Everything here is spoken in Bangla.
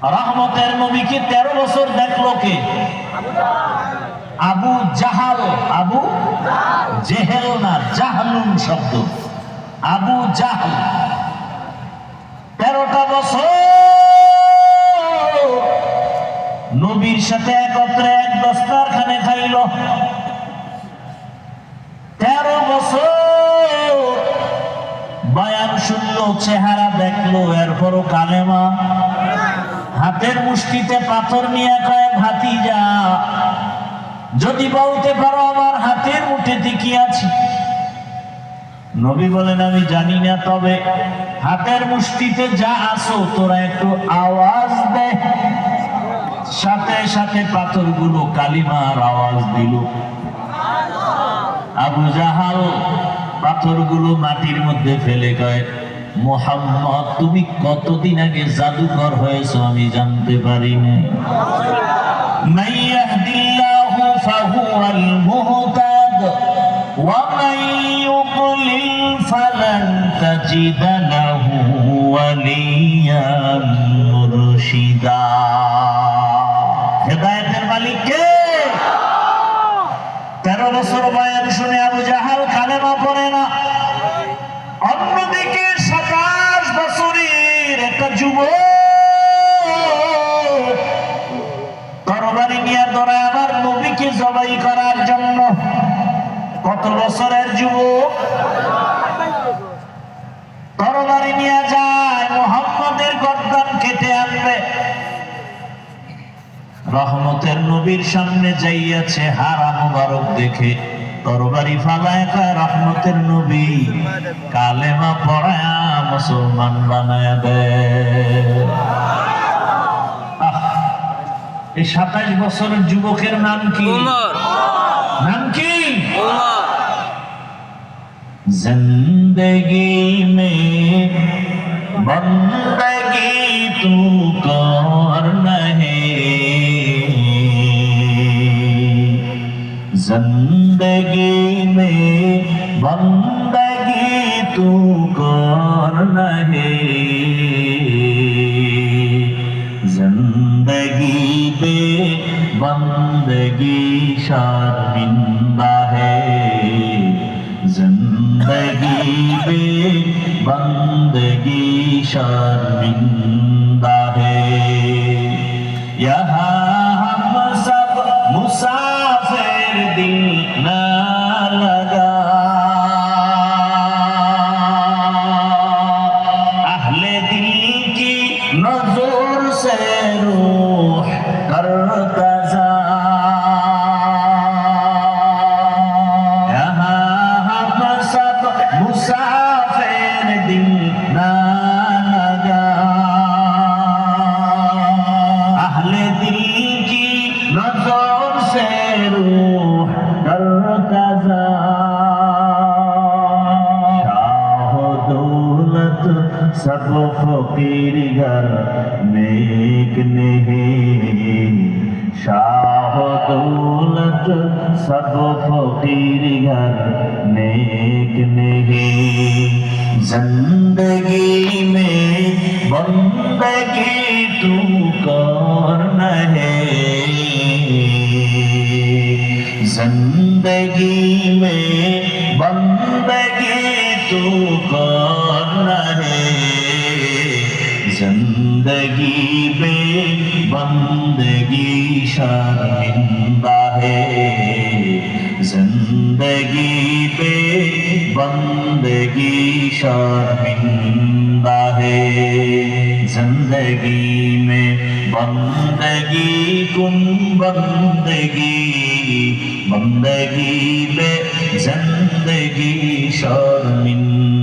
রহমতের নবীকে 13 বছর দেখলো কে? আবু জাহাল। আবু জেহেল না, জাহলুন শব্দ। আবু জাহল 13টা বছর নবীর সাথে একত্রে এক দস্তারখানে খাইল। 13 বছর বয়ান শুনলো, চেহারা দেখলো, এরপরও কালেমা। হাতের মুষ্টিতে পাথর নিয়ে কয়, ভাতিজা যদি বলতে পারো আমার হাতের মুঠোতে কি আছে। নবী বলেন, আমি জানি না, তবে হাতের মুষ্টিতে যা আছো তোরা একটু আওয়াজ দে। সাথে সাথে পাথরগুলো কালিমার আওয়াজ দিল। আবু জাহাল পাথরগুলো মাটির মধ্যে ফেলে কয়, মুহাম্মদ তুমি কতদিন আগে জাদুকর হয়েছো আমি জানতে পারি নাই। মান ইয়াহদিল্লাহু ফাহুয়াল মুহতাদ ওয়া মান ইউদ্লিল ফালান তাজিদা লাহু ওয়ালিয়ান মুরশিদা। হেদায়েতের মালিক কে? 13 বছর বয়ান শুনে আবু জাহাল কালেমা পড়ে না। অন্যদিকে 27 বছরের একটা যুবক তরবারি নিয়ে দৌড়ায় আমার নবীকে জবাই করার জন্য। কত বছরের যুবক? তরবারি নিয়ে যায় মুহাম্মদের গর্দান কেটে আনবে। রহমতের নবীর সামনে যাইয়াছে, হারা মুবারক দেখে তরবারি ফালায় কয়, রহমতের নবী কালেমা পড়ায়া মুসলমান বানায়া দেয়। এই 27 বছরের যুবকের নাম কি? নাম কি? জিন্দেগি মে বন্দগি তু করনা হে, जिंदगी में बंदगी तू करना है, जिंदगी में बंदगी शर्मिंदा है, जिंदगी में बंदगी शर्मिंदा है। यहाँ हम सब मुसाफिर दिल ना लगा, अहले दिल की नजर से रूह करता जा, यहाँ हम सब मुसाफिर दिल ना लगा, अहले दिल की नजर से रूह करता जा। शाह दौलत सब फकीर घर नेक नहीं, शाह दौलत सब फकीर घर नेक नहीं, जिंदगी में बंदगी तू करना है, जिंदगी में बंदगी तू करना है, जिंदगी में बंदगी शर्मिंदा है, जिंदगी में बंदगी शर्मिंदा है, जिंदगी में बंदगी कुन बंदगी, बंदगी में जिंदगी शर्मिंदा